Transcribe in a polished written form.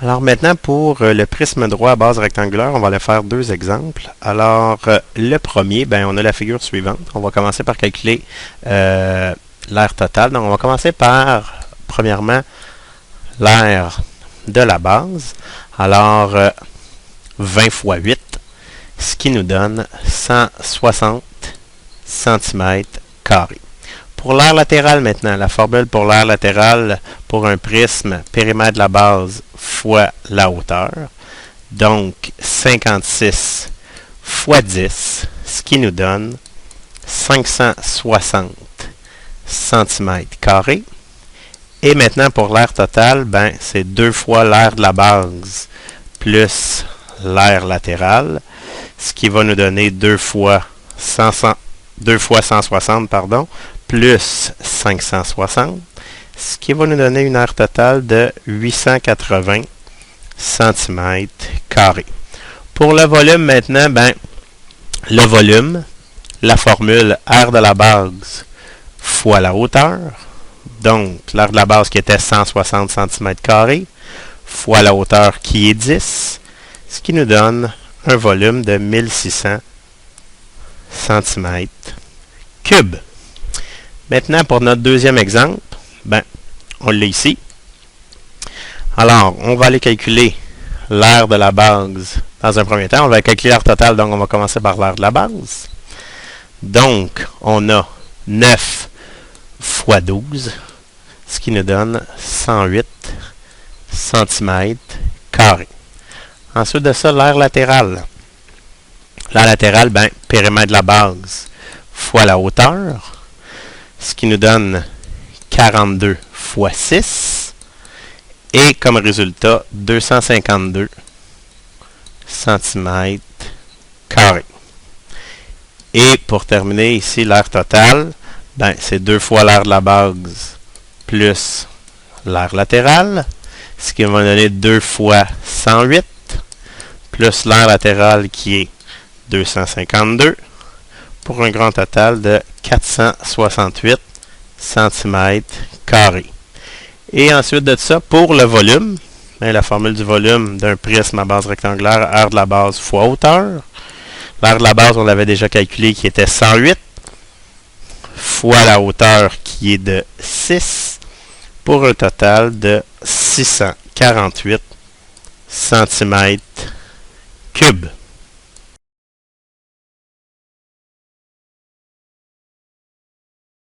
Alors maintenant, pour le prisme droit à base rectangulaire, on va aller faire deux exemples. Alors, le premier, on a la figure suivante. On va commencer par calculer l'aire totale. Donc, on va commencer par, premièrement, l'aire de la base. Alors, 20 fois 8, ce qui nous donne 160 cm². Pour l'aire latérale maintenant, la formule pour l'aire latérale pour un prisme, périmètre de la base fois la hauteur. Donc, 56 fois 10, ce qui nous donne 560 cm². Et maintenant, pour l'aire totale, c'est 2 fois l'aire de la base plus l'aire latérale, ce qui va nous donner 2 fois 160, plus 560, ce qui va nous donner une aire totale de 880 cm². Pour le volume maintenant, le volume, la formule aire de la base fois la hauteur, donc l'aire de la base qui était 160 cm² fois la hauteur qui est 10, ce qui nous donne un volume de 1600 cm3. Maintenant, pour notre deuxième exemple, on l'a ici. Alors, on va aller calculer l'aire de la base dans un premier temps. On va calculer l'aire totale, donc on va commencer par l'aire de la base. Donc, on a 9 fois 12, ce qui nous donne 108 cm². Ensuite de ça, l'aire latérale. L'aire latérale, périmètre de la base fois la hauteur, ce qui nous donne 42 fois 6, et comme résultat, 252 cm². Et pour terminer ici, l'aire totale, c'est 2 fois l'aire de la base plus l'aire latérale, ce qui va donner 2 fois 108, plus l'aire latérale qui est 252, pour un grand total de 468 cm². Et ensuite de ça, pour le volume, la formule du volume d'un prisme à base rectangulaire, aire de la base fois hauteur. L'aire de la base, on l'avait déjà calculé, qui était 108, fois la hauteur qui est de 6, pour un total de 648 cm3.